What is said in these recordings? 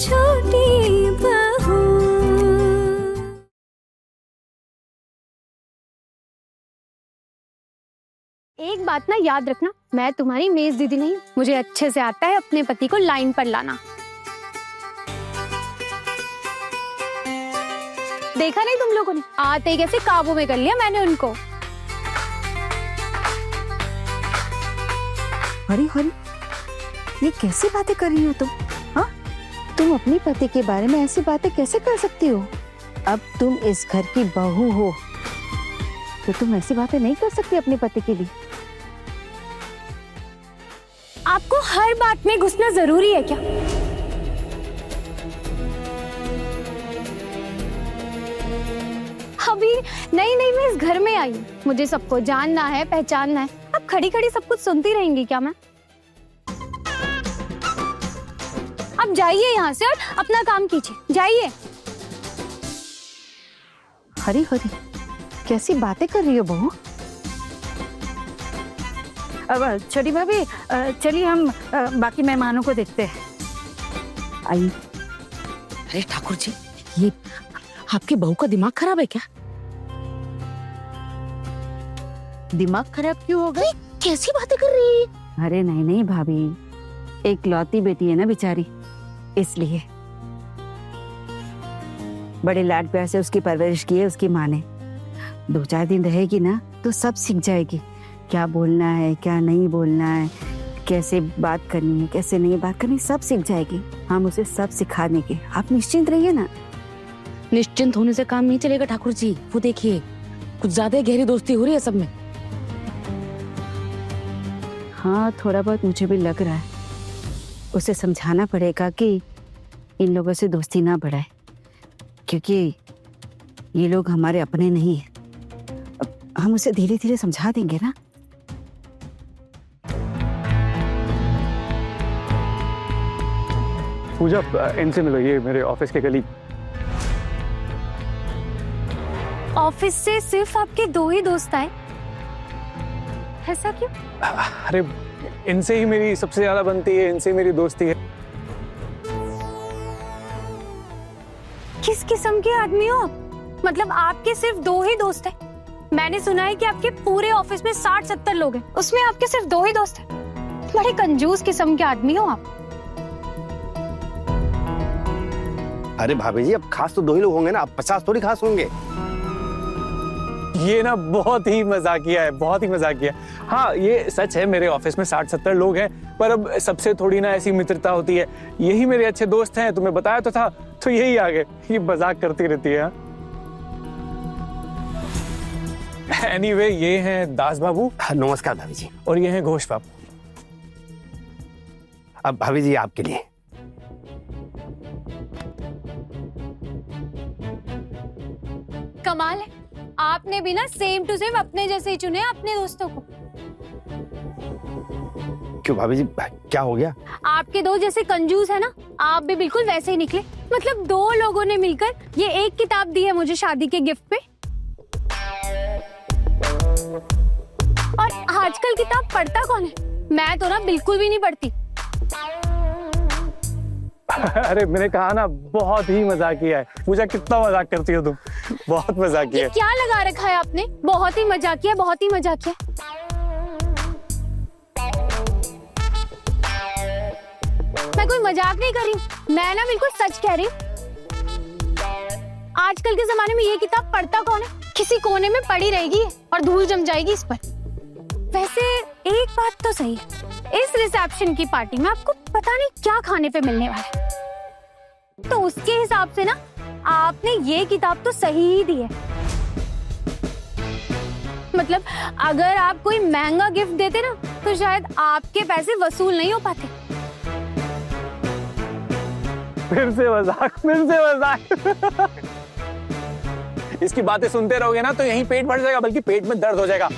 छोटी बहू। एक बात ना याद रखना, मैं तुम्हारी मेज दीदी नहीं, मुझे अच्छे से आता है अपने पति को लाइन पर लाना। देखा नहीं तुम लोगों ने, आते ही कैसे काबू में कर लिया मैंने उनको। हरी हरी, ये कैसी बातें कर रही हो तुम? हाँ, तुम अपने पति के बारे में ऐसी बातें कैसे कर सकती हो? अब तुम इस घर की बहू हो तो तुम ऐसी बातें नहीं कर सकती अपने पति के लिए। आपको हर बात में घुसना जरूरी है क्या? अभी नहीं नहीं, मैं इस घर में आई हूँ, मुझे सबको जानना है, पहचानना है। अब खड़ी खड़ी सब कुछ सुनती रहेंगी क्या मैं? अब जाइए यहाँ से और अपना काम कीजिए, जाइए। हरी हरी, कैसी बातें कर रही हो बहू? अब छोटी भाभी, चलिए हम बाकी मेहमानों को देखते हैं। आई। अरे ठाकुर जी, ये आपकी बहू का दिमाग खराब है क्या? दिमाग खराब क्यों हो गई? कैसी बातें कर रही है? अरे नहीं नहीं भाभी, एक लौती बेटी है ना बेचारी, इसलिए। बड़े लाड प्यार से उसकी परवरिश की है उसकी माँ ने। 2-4 दिन रहेगी ना तो सब सीख जाएगी, क्या बोलना है क्या नहीं बोलना है, कैसे बात करनी है कैसे नहीं बात करनी, सब सीख जाएगी। हम उसे सब सिखा देंगे, आप निश्चिंत रहिए ना। निश्चिंत होने से काम नहीं चलेगा ठाकुर जी, वो देखिए कुछ ज्यादा गहरी दोस्ती हो रही है सब में। हाँ, थोड़ा बहुत मुझे भी लग रहा है। उसे समझाना पड़ेगा कि इन लोगों से दोस्ती ना बढ़ाए, क्योंकि ये लोग हमारे अपने नहीं है। हम उसे धीरे धीरे समझा देंगे ना। पूजा, इनसे मिलो, ये मेरे ऑफिस के कलीग। ऑफिस से सिर्फ आपके 2 ही दोस्त आए, ऐसा क्यों? अरे इनसे ही मेरी सबसे ज्यादा बनती है, इनसे मेरी दोस्ती है। किस किस्म के आदमी हो आप? मतलब आपके सिर्फ 2 ही दोस्त हैं? मैंने सुना है कि आपके पूरे ऑफिस में 60-70 लोग हैं, उसमें आपके सिर्फ 2 ही दोस्त हैं। बड़े कंजूस किस्म के आदमी हो आप। अरे भाभी जी, अब खास तो 2 ही लोग होंगे ना, अब 50 थोड़ी खास होंगे। ये ना बहुत ही मजाकिया है, बहुत ही मजाकिया। हाँ, ये सच है, मेरे ऑफिस में 60-70 लोग हैं, पर अब सबसे थोड़ी ना ऐसी मित्रता होती है। यही मेरे अच्छे दोस्त हैं, तुम्हें बताया तो था, तो यही आ गए। ये मजाक करती रहती है। एनीवे, ये हैं दास बाबू। नमस्कार भाभी जी। और ये हैं घोष बाबू। अब भाभी जी आपके लिए। कमाल है, आपने भी ना सेम टू सेम अपने जैसे ही चुने अपने दोस्तों को। क्यों भाभी जी, क्या हो गया? आपके 2 जैसे कंजूस है ना, आप भी बिल्कुल वैसे ही निकले। मतलब 2 लोगों ने मिलकर ये एक किताब दी है मुझे शादी के गिफ्ट पे, और आजकल किताब पढ़ता कौन है? मैं तो ना बिल्कुल भी नहीं पढ़ती। अरे मैंने कहा ना, बहुत ही मजाकिया है। पूजा, कितना मजाक करती हो तुम, बहुत मजाकिया ये है। क्या लगा रखा है आपने? बहुत ही मजाकिया, बहुत ही मजाकिया। मैं कोई मजाक नहीं कर रही, मैं ना बिल्कुल सच कह रही हूँ। आजकल के जमाने में ये किताब पढ़ता कौन है? किसी कोने में पड़ी रहेगी और धूल जम जाएगी इस पर। वैसे एक बात तो सही है, इस रिसेप्शन की पार्टी में आपको पता नहीं क्या खाने पे मिलने वाला है, तो उसके हिसाब से ना आपने ये किताब तो सही ही दी है। मतलब अगर आप कोई महंगा गिफ्ट देते ना तो शायद आपके पैसे वसूल नहीं हो पाते। फिर से मजाक, फिर से मजाक। इसकी बातें सुनते रहोगे ना तो यहीं पेट भर जाएगा, बल्कि पेट में दर्द हो जाएगा।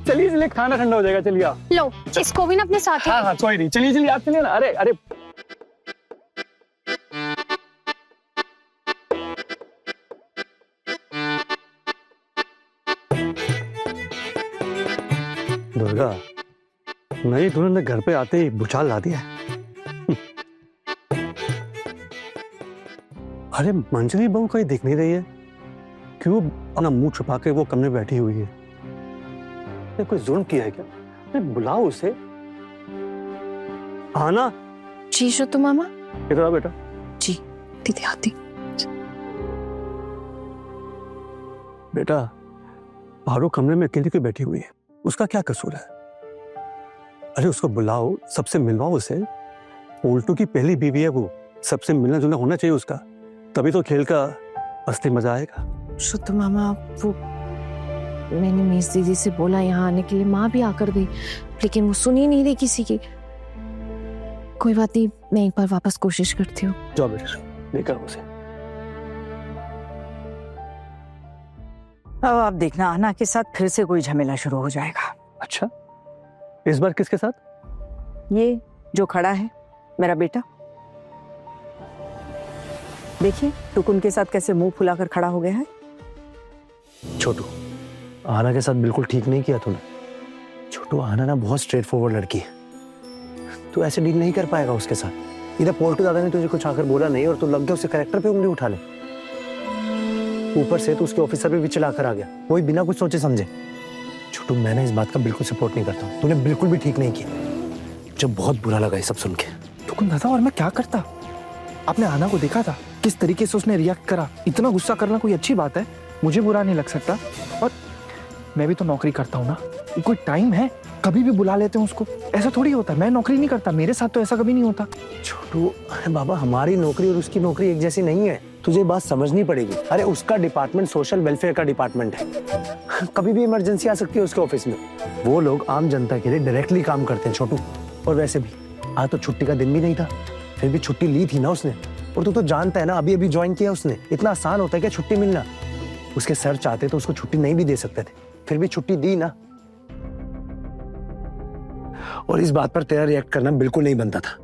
चलिए चलिए, खाना ठंडा हो जाएगा, चलिए आप। लो, इसको भी ना अपने साथ। हाँ हाँ, कोई नहीं, चलिए चलिए आप चलिए ना। अरे अरे, दुर्गा, नई दुल्हन ने घर पे आते ही भूचाल ला दिया है। अरे मंजरी बहू कहीं दिख नहीं रही है, क्यों अपना मुंह छुपा के वो कमरे में बैठी हुई है? ने कोई जुल्म किया है क्या? अरे बुलाओ उसे। आना। जी शुतु मामा। इधर आ बेटा। जी दीदी आती। बेटा पारो कमरे में अकेली क्यों बैठी हुई है? उसका क्या कसूर है? अरे उसको बुलाओ, सबसे मिलवाओ उसे। पोल्टू की पहली बीवी है वो, सबसे मिलना जुलना होना चाहिए उसका, तभी तो खेल का असली मजा आएगा। शुतु मामा वो मैंने मीस दीदी से बोला यहाँ आने के लिए, माँ भी आकर गई लेकिन वो सुन ही नहीं रही किसी की। कोई बात नहीं, मैं एक बार वापस कोशिश करती हूँ। जाओ बेटा लेकर उसे। अब आप देखना आना के साथ फिर से कोई झमेला शुरू हो जाएगा। अच्छा, इस बार किसके साथ? ये जो खड़ा है मेरा बेटा, देखिए टुकुन के साथ कैसे मुंह फुलाकर खड़ा हो गया है। छोटू, आना के साथ बिल्कुल ठीक नहीं किया तूने। छोटू, आना ना बहुत स्ट्रेट फॉरवर्ड लड़की है, तू ऐसे डील नहीं कर पाएगा उसके साथ। इधर पोल्टू दादा ने तुझे कुछ आकर बोला नहीं और तू लग गया उसके कैरेक्टर पे उंगली उठा ले। ऊपर से तो उसके ऑफिसर पे भी चिल्लाकर आ गया, कोई बिना कुछ सोचे समझे। छोटू, मैंने इस बात का बिल्कुल सपोर्ट नहीं करता, तूने बिल्कुल भी ठीक नहीं किया। मुझे बहुत बुरा लगा ये सब सुन के। टुकुन दादा, और मैं क्या करता? आपने आना को देखा था किस तरीके से उसने रिएक्ट करा। इतना गुस्सा करना कोई अच्छी बात है? मुझे बुरा नहीं लग सकता। और मैं भी तो नौकरी करता हूँ ना, कोई टाइम है, कभी भी बुला लेते हैं उसको। ऐसा थोड़ी होता है, मैं नौकरी नहीं करता, मेरे साथ तो ऐसा कभी नहीं होता। छोटू, अरे बाबा, हमारी नौकरी और उसकी नौकरी एक जैसी नहीं है, तुझे बात समझनी पड़ेगी। अरे उसका डिपार्टमेंट सोशल वेलफेयर का डिपार्टमेंट है, कभी भी इमरजेंसी आ सकती है उसके ऑफिस में। वो लोग आम जनता के लिए डायरेक्टली काम करते हैं छोटू। और वैसे भी आज तो छुट्टी का दिन भी नहीं था, फिर भी छुट्टी ली थी ना उसने। और तू तो जानता है ना, अभी अभी ज्वाइन किया उसने, इतना आसान होता है क्या छुट्टी मिलना? उसके सर चाहते तो उसको छुट्टी नहीं भी दे सकते थे, फिर भी छुट्टी दी ना। और इस बात पर तेरा रिएक्ट करना बिल्कुल नहीं बनता था।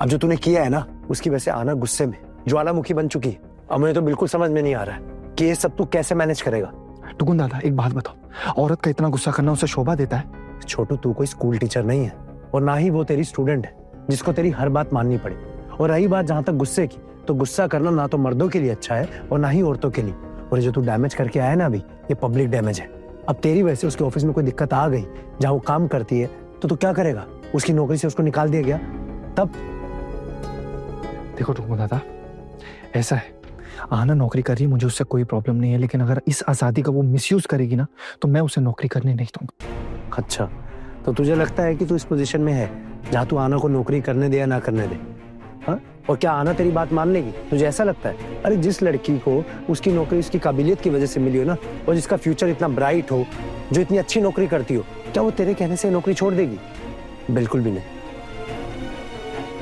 अब जो तूने किया है ना, उसकी वजह से आना गुस्से में ज्वालामुखी बन चुकी है। अब मुझे तो बिल्कुल समझ में नहीं आ रहा है कि ये सब तू कैसे मैनेज करेगा। टुकुन दादा, एक बात बताओ, औरत का इतना गुस्सा करना उसे शोभा देता है? छोटू, तू कोई स्कूल टीचर नहीं है और ना ही वो तेरी स्टूडेंट है जिसको तेरी हर बात माननी पड़े। और रही बात जहां तक गुस्से की, तो गुस्सा करना ना तो मर्दों के लिए अच्छा है और ना ही औरतों के लिए। और जो तू डैमेज करके आया ना अभी, ये पब्लिक डैमेज है। अब तेरी वजह से उसके ऑफिस में कोई दिक्कत आ गई जहां वो काम करती है, तो तू क्या करेगा? उसकी नौकरी से उसको निकाल दिया गया तब? देखो टुकुन दादा, ऐसा है, आना नौकरी कर रही है, मुझे उससे कोई प्रॉब्लम नहीं है, लेकिन अगर इस आजादी का वो मिसयूज करेगी ना, तो मैं उसे नौकरी करने नहीं दूंगा। अच्छा, तो तुझे लगता है कि तू इस पोजीशन में है जहां तू आना को नौकरी करने दे या ना करने दे? हाँ? और क्या आना तेरी बात मान लेगी? तुझे ऐसा लगता है? अरे जिस लड़की को उसकी नौकरी उसकी काबिलियत की वजह से मिली हो ना, और जिसका फ्यूचर इतना ब्राइट हो, जो इतनी अच्छी नौकरी करती हो, क्या वो तेरे कहने से नौकरी छोड़ देगी? बिल्कुल भी नहीं।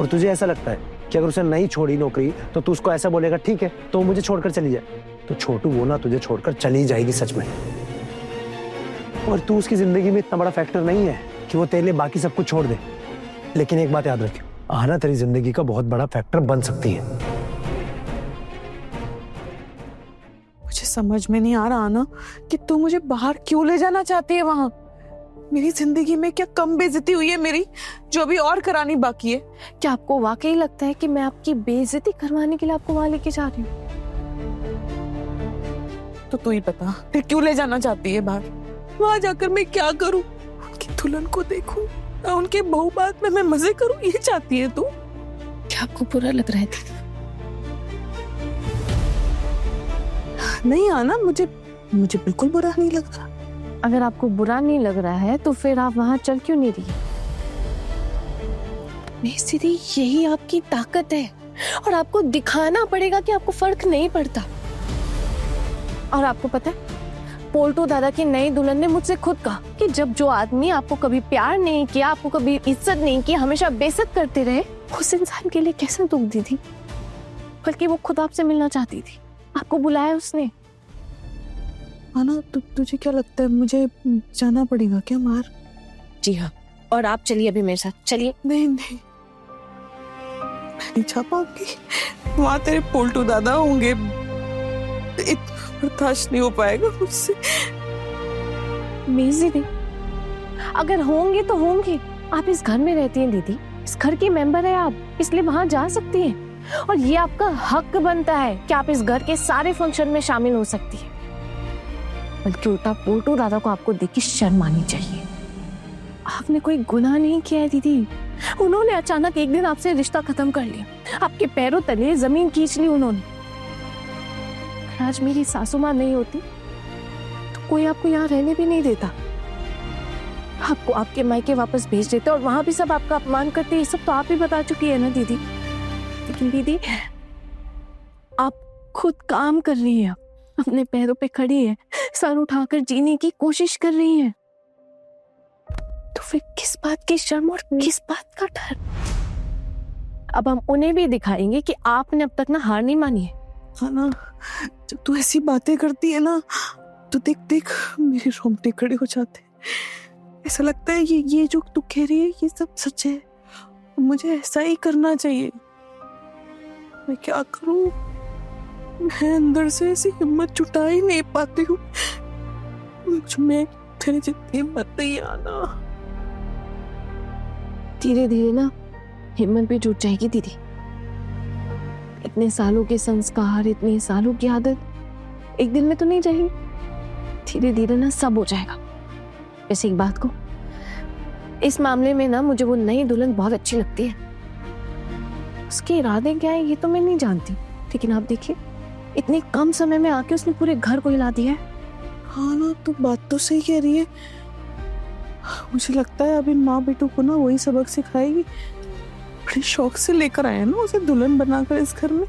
और तुझे ऐसा लगता है कि अगर उसे नहीं छोड़ी नौकरी, तो तू उसको ऐसा बोलेगा, ठीक है तो मुझे छोड़कर चली जाए? तो छोटू, वो ना तुझे छोड़कर चली जाएगी सच में। और तू उसकी जिंदगी में इतना बड़ा फैक्टर नहीं है कि वो तेरे लिए बाकी सब कुछ छोड़ दे। लेकिन एक बात याद रखियो, आना तेरी जिंदगी का बहुत बड़ा फैक्टर बन सकती है। मुझे समझ में नहीं आ रहा ना कि तू मुझे बाहर क्यों ले जाना चाहती है वहां। मेरी जिंदगी में क्या कम बेइज्जती हुई है मेरी, जो अभी और करानी बाकी है? क्या आपको वाकई लगता है कि मैं आपकी बेइज्जती करवाने के लिए आपको वहां लेके जा रही हूँ? तो तू ही बता, फिर क्यों ले जाना चाहती है बाहर? वहां जाकर मैं क्या करूं? उनकी दुल्हन को देखूं, उनके बहू बात में मैं मजे करूं, ये चाहती है तू? क्या आपको बुरा लग रहा है? नहीं आना, मुझे बिल्कुल बुरा नहीं लग रहा। अगर आपको बुरा नहीं लग रहा है तो फिर आप वहां चल क्यों नहीं रही? दीदी, यही आपकी ताकत है और आपको दिखाना पड़ेगा कि आपको फर्क नहीं पड़ता। और आपको पता है, पोल्टू दादा की नई दुल्हन ने मुझसे खुद कहा कि जब जो आदमी आपको कभी प्यार नहीं किया, आपको कभी इज्जत नहीं की, हमेशा बेइज्जत करते रहे, उस इंसान के लिए कैसे दुख दी थी। बल्कि वो खुद आपसे मिलना चाहती थी, आपको बुलाया उसने। आना, तुझे क्या लगता है मुझे जाना पड़ेगा क्या मार? जी हाँ, और आप चलिए अभी मेरे साथ, चलिए। नहीं नहीं, मैं नहीं जा पाऊंगी, वहां तेरे पोल्टू दादा होंगे, बर्दाश्त नहीं हो पाएगा मुझसे। दीदी, अगर होंगे तो होंगे, आप इस घर में रहती हैं दीदी, इस घर की मेंबर है आप, इसलिए वहां जा सकती हैं और ये आपका हक बनता है कि आप इस घर के सारे फंक्शन में शामिल हो सकती है। बल्कि उल्टा पोल्टू दादा को आपको देख के शर्म आनी चाहिए। आपने कोई गुनाह नहीं किया है दीदी, उन्होंने अचानक एक दिन आपसे रिश्ता खत्म कर लिया, आपके पैरों तले जमीन खींच ली उन्होंने। आज मेरी सासू माँ नहीं होती तो कोई आपको यहाँ रहने भी नहीं देता, आपको आपके मायके वापस भेज देते और वहां भी सब आपका अपमान करते। ये सब तो आप ही बता चुकी है ना दीदी। लेकिन दीदी आप खुद काम कर रही है, अपने पैरों पे खड़ी है, सर उठाकर जीने की कोशिश कर रही है, तो फिर किस बात की शर्म और किस बात का डर? अब हम उन्हें भी दिखाएंगे कि आपने अब तक ना हार नहीं मानी है। हाँ ना, जब तू ऐसी बातें करती है ना तो देख देख मेरे रोंगटे खड़े हो जाते हैं। ऐसा लगता है ये जो तू कह रही है ये सब सच है, मुझे ऐसा ही करना चाहिए। मैं क्या करूं, मैं अंदर से ऐसी हिम्मत जुटा ही नहीं पाती हूँ। मैं तेरे जितनी हिम्मत नहीं आना। धीरे धीरे ना हिम्मत भी जुट जाएगी दीदी। इतने सालों के संस्कार, इतने सालों की आदत एक दिन में तो नहीं जाएगी, धीरे धीरे ना सब हो जाएगा। वैसे एक बात को, इस मामले में ना मुझे वो नई दुल्हन बहुत अच्छी लगती है। उसके इरादे क्या है ये तो मैं नहीं जानती, लेकिन आप देखिए इतने कम समय में आके उसने पूरे घर को हिला दिया है। हाँ ना, तू बात तो सही कह रही है। मुझे लगता है अभी माँ बेटू को ना वही सबक सिखाएगी। बड़े शौक से लेकर आए ना उसे दुल्हन बनाकर इस घर में।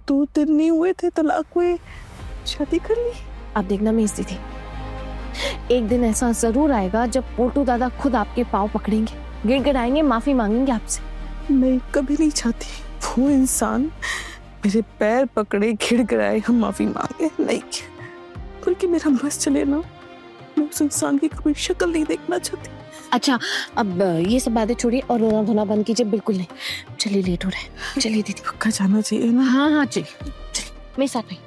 2 दिन नहीं हुए थे तलाक हुए, शादी कर ली। अब देखना मैं दीदी, एक दिन ऐसा जरूर आएगा जब पोल्टू दादा खुद आपके पाँव पकड़ेंगे, गिड़गिड़ाएंगे, माफी मांगेंगे आपसे। मैं कभी नहीं चाहती वो इंसान मेरे पैर पकड़े, गिड़गिड़ाए, हम माफी मांगे, नहीं। बल्कि मेरा बस चले ना, मैं उस इंसान की कभी शक्ल नहीं देखना चाहती। अच्छा अब ये सब बातें छोड़िए और रोना धोना बंद कीजिए, बिल्कुल नहीं। चलिए लेट हो रहे हैं, चलिए दीदी। पक्का जाना चाहिए ना? हाँ हाँ चलिए मेरे साथ में।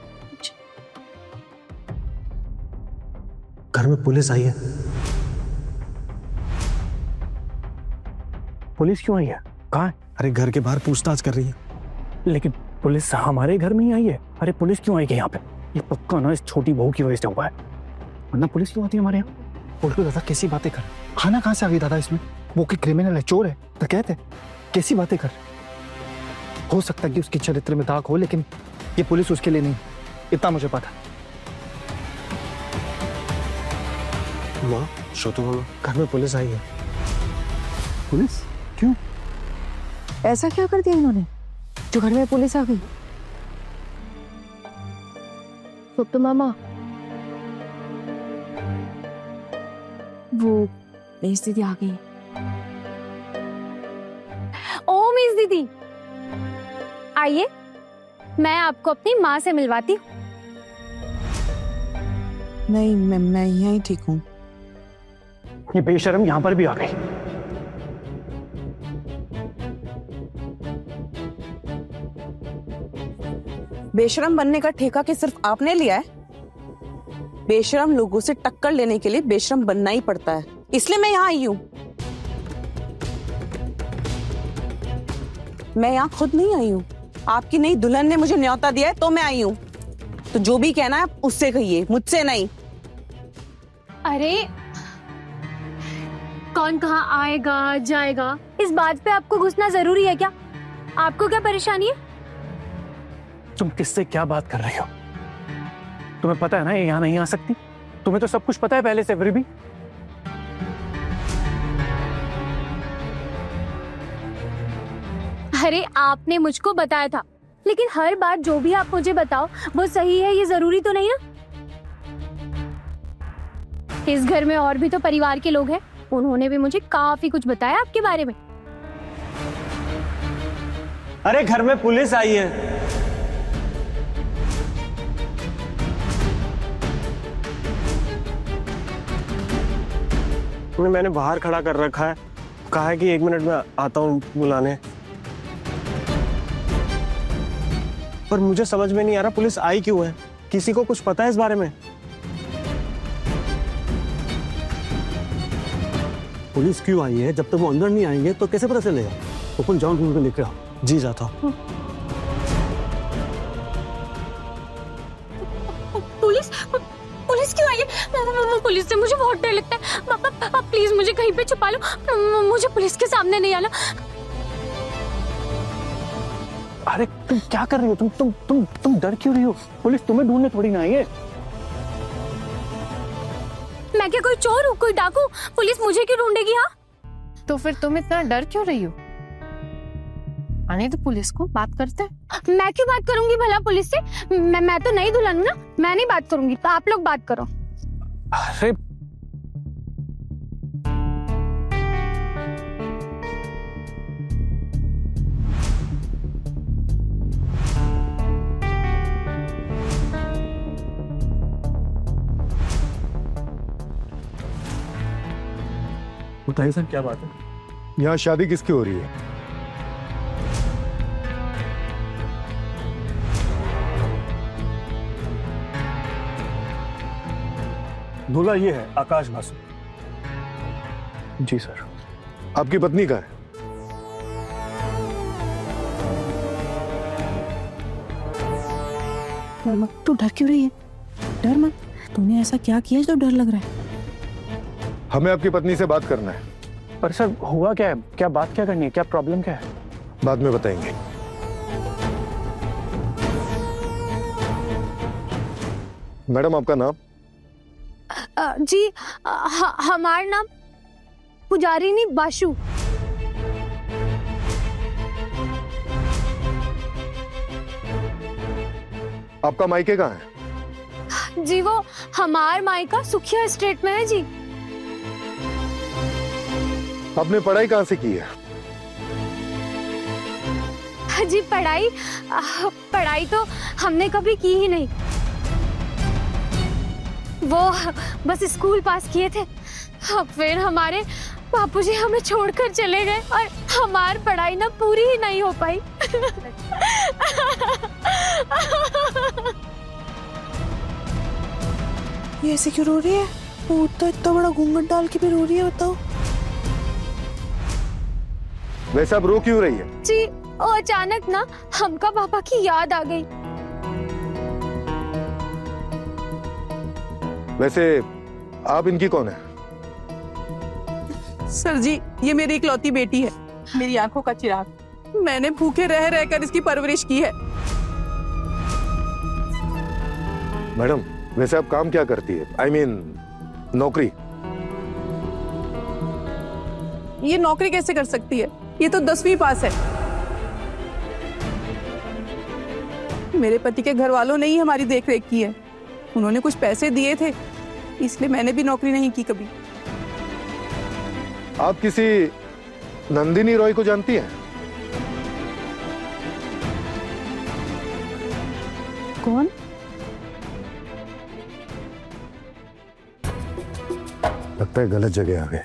घर में पुलिस आई है। पुलिस क्यों आई है? कहाँ है? अरे घर के बाहर पूछताछ कर रही है। लेकिन पुलिस हमारे घर में ही आई है। अरे पुलिस क्यों आएगी यहाँ पे? ये पक्का ना इस छोटी बहू की वजह से हुआ है, वरना पुलिस क्यों आती है हमारे यहाँ? पोल्टू दादा कैसी बातें कर, खाना कहाँ से आ गई दादा इसमें? वो कोई क्रिमिनल है, चोर है, डकैत है? कैसी बातें कर? हो सकता है कि उसके चरित्र में दाग हो, लेकिन ये पुलिस उसके लिए नहीं, इतना मुझे पता। माँ, छोटू मामा, घर में पुलिस आई है। पुलिस? क्यों? ऐसा क्या कर दिया इन्होंने जो घर में पुलिस आ गई? छोटू मामा, वो मेरी दीदी आ गई। ओ मिस दीदी, आइए मैं आपको अपनी माँ से मिलवाती हूँ। नहीं, मैं यहीं ठीक हूँ। ये बेशर्म यहाँ पर भी आ गई। बेशरम बनने का ठेका कि सिर्फ आपने लिया है? बेशरम लोगों से टक्कर लेने के लिए बेशरम बनना ही पड़ता है, इसलिए मैं यहाँ आई हूँ। मैं यहाँ खुद नहीं आई हूँ, आपकी नई दुल्हन ने मुझे न्योता दिया है तो मैं आई हूँ। तो जो भी कहना है आप उससे कहिए, मुझसे नहीं। अरे कौन कहाँ आएगा जाएगा, इस बात पे आपको घुसना जरूरी है क्या? आपको क्या परेशानी है? तुम किससे क्या बात कर रही हो? तुम्हें पता है ना ये यहाँ नहीं आ सकती। तुम्हें तो सब कुछ पता है पहले से। फिर भी अरे आपने मुझको बताया था, लेकिन हर बार जो भी आप मुझे बताओ वो सही है ये जरूरी तो नहीं ना। इस घर में और भी तो परिवार के लोग हैं, उन्होंने भी मुझे काफी कुछ बताया आपके बारे में। अरे घर में पुलिस आई है। मैंने बाहर खड़ा कर रखा है, कहा है कि 1 मिनट में आता हूँ बुलाने। पर मुझे समझ में नहीं आ रहा पुलिस आई क्यों है। किसी को कुछ पता है इस बारे में? पुलिस क्यों आई है? जब तक वो अंदर नहीं आएंगे तो कैसे पता चलेगा? ओपन जाओ उनको लेकर आओ। जी जाता हूँ। पुलिस पुलिस क्यों आई है? पुलिस से मुझे बहुत डर लगता है। पापा प्लीज मुझे कहीं पे छुपा लो, मुझे पुलिस के सामने नहीं आना। अरे तुम क्या कर रही हो? तुम डर क्यों रही हो? पुलिस तुम्हें ढूंढने थोड़ी ना आई है। मैं क्या कोई चोर हूँ, कोई डाकू? पुलिस मुझे क्यों ढूंढेगी? हाँ तो फिर तुम इतना डर क्यों रही हो? आने तो पुलिस को बात करते हैं। मैं क्यों बात करूंगी भला पुलिस से? मैं तो नई दुल्हन हूँ ना, मैं नहीं बात करूंगी, तो आप लोग बात करो। अरे बताइए सर क्या बात है? यहाँ शादी किसकी हो रही है? दूल्हा ये है आकाश बासु। जी सर। आपकी पत्नी का है? तू डर क्यों रही है? डर मत। तूने ऐसा क्या किया जो डर लग रहा है? हमें आपकी पत्नी से बात करना है। पर सर हुआ क्या है? क्या बात क्या करनी है? क्या प्रॉब्लम क्या है? बाद में बताएंगे। मैडम आपका नाम? जी हमारा नाम पुजारिनी बासु। आपका मायके कहाँ है? जी वो हमार मायका सुखिया स्टेट में है जी। आपने पढ़ाई कहाँ से की है? जी पढ़ाई तो हमने कभी की ही नहीं। वो बस स्कूल पास किए थे, फिर हमारे बापूजी हमें छोड़कर चले गए और हमारी पढ़ाई ना पूरी ही नहीं हो पाई। ये ऐसे क्यों रो रही है? वो तो इतना बड़ा घूंघट डाल के भी रो रही है, बताओ। वैसे आप रो क्यों रही है? जी वो अचानक ना हमका पापा की याद आ गई। वैसे आप इनकी कौन है? सर जी ये मेरी इकलौती बेटी है, मेरी आंखों का चिराग। मैंने भूखे रह रहकर इसकी परवरिश की है। मैडम वैसे आप काम क्या करती है? I mean, नौकरी। ये नौकरी कैसे कर सकती है? ये तो 10वीं पास है। मेरे पति के घर वालों ने ही हमारी देखरेख की है। उन्होंने कुछ पैसे दिए थे, इसलिए मैंने भी नौकरी नहीं की कभी। आप किसी नंदिनी रॉय को जानती हैं? कौन? लगता है गलत जगह आ गए।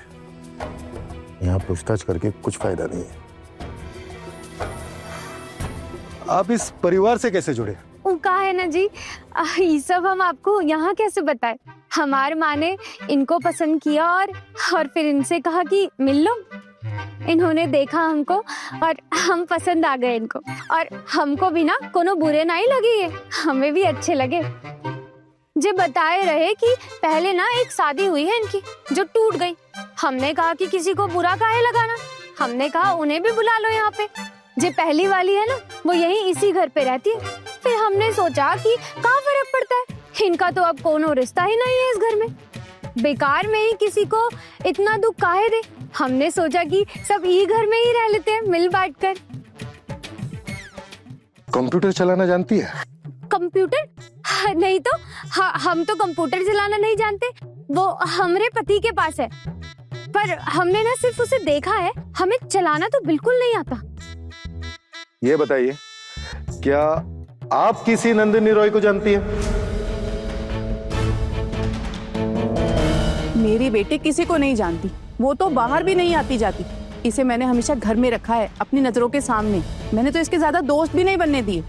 यहाँ पूछताछ करके कुछ फायदा नहीं है। आप इस परिवार से कैसे जुड़े? उनका है ना जी, ये सब हम आपको यहाँ कैसे बताएं? हमार माँ ने इनको पसंद किया और फिर इनसे कहा कि मिल लो। इन्होंने देखा हमको और हम पसंद आ गए इनको, और हमको भी ना कोनो बुरे नहीं लगे, ये हमें भी अच्छे लगे। जे बताए रहे कि पहले ना एक शादी हुई है इनकी जो टूट गई। हमने कहा कि किसी को बुरा काहे लगाना, हमने कहा उन्हें भी बुला लो यहाँ पे। जे पहली वाली है ना वो यहीं इसी घर पे रहती है। फिर हमने सोचा कि क्या फर्क पड़ता है, इनका तो अब कोनो रिश्ता ही नहीं है इस घर में, बेकार में ही किसी को इतना दुख काहे दे। हमने सोचा कि सब ई घर में ही रह लेते हैं मिल बांट कर। कंप्यूटर चलाना जानती है? कंप्यूटर? नहीं तो हम तो कंप्यूटर चलाना नहीं जानते, वो हमारे पति के पास है, पर हमने ना सिर्फ उसे देखा है, हमें चलाना तो बिल्कुल नहीं आता। ये बताइए क्या आप किसी नंदिनी रॉय को जानती हैं? मेरी बेटी किसी को नहीं जानती, वो तो बाहर भी नहीं आती जाती। इसे मैंने हमेशा घर में रखा है अपनी नजरों के सामने। मैंने तो इसके ज्यादा दोस्त भी नहीं बनने दिए।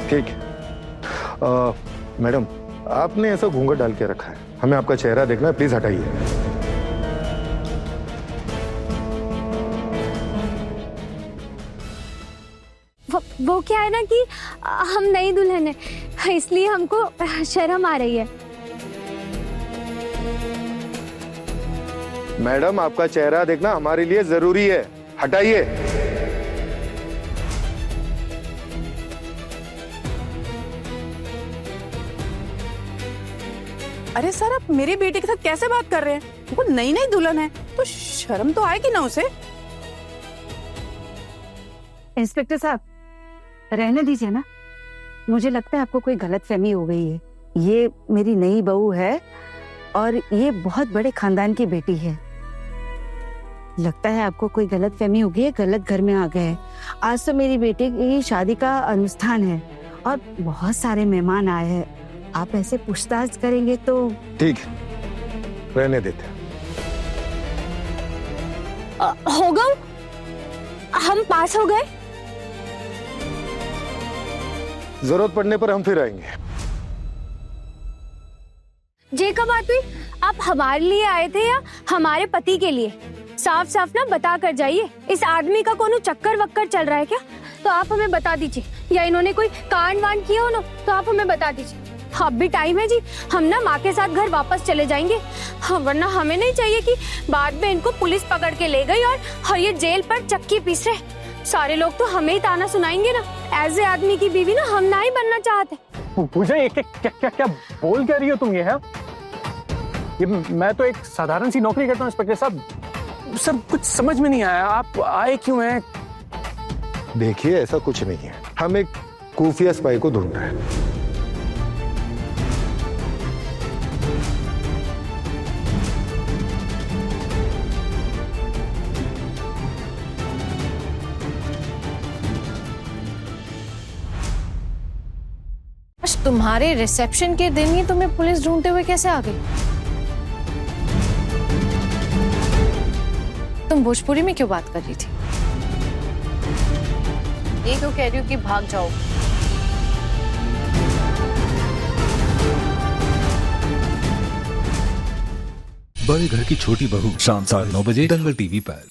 ठीक है मैडम, आपने ऐसा घूंघट डाल के रखा है, हमें आपका चेहरा देखना है, प्लीज हटाइए। वो क्या है ना कि हम नई दुल्हन है, इसलिए हमको शर्म आ रही है। मैडम, आपका चेहरा देखना हमारे लिए जरूरी है, हटाइए। अरे सर, आप मेरे बेटे के साथ कैसे बात कर रहे हैं? वो नई नई दुल्हन है तो शर्म तो आएगी ना उसे। इंस्पेक्टर साहब, रहने दीजिए ना। मुझे लगता है आपको कोई गलतफहमी हो गई है। ये मेरी नई बहू है और ये बहुत बड़े खानदान की बेटी है। लगता है आपको कोई गलतफहमी हो गई है, गलत घर में आ गए हैं। आज तो मेरी बेटी की शादी का अनुष्ठान है और बहुत सारे मेहमान आए हैं। आप ऐसे पूछताछ करेंगे तो ठीक है, रहने देते हैं। होगा, हम पास हो गए। जरूरत पड़ने पर हम फिर आएंगे। जे का बात हुई, आप हमारे लिए आए थे या हमारे पति के लिए? साफ साफ ना बता कर जाइए। इस आदमी का कोनो चक्कर वक्कर चल रहा है क्या? तो आप हमें बता दीजिए, या इन्होंने कोई कांड वांड किया हो ना तो आप हमें बता दीजिए। अब भी टाइम है जी, हम ना माँ के साथ घर वापस चले जाएंगे। वरना हमें नहीं चाहिए कि बाद में इनको पुलिस पकड़ के ले गई और ये जेल पर चक्की पीस रहे। सारे लोग तो हमें ही ताना सुनाएंगे ना। एज ए आदमी की बीवी ना हम ना ही बनना चाहते। पूजा, ये क्या क्या क्या बोल क्या रही हो तुम? ये है, ये मैं तो एक साधारण सी नौकरी करता हूँ इंस्पेक्टर साहब। सब कुछ समझ में नहीं आया, आप आए क्यों हैं? देखिए, ऐसा कुछ नहीं है। हम एक खुफिया स्पाई को ढूंढ रहे हैं। आज तुम्हारे रिसेप्शन के दिन ही तुम्हें पुलिस ढूंढते हुए कैसे आ गई? तुम भोजपुरी में क्यों बात कर रही थी? ये क्यों कह रही हो कि भाग जाओ? बड़े घर की छोटी बहू, शाम 9:30 बजे दंगल टीवी पर।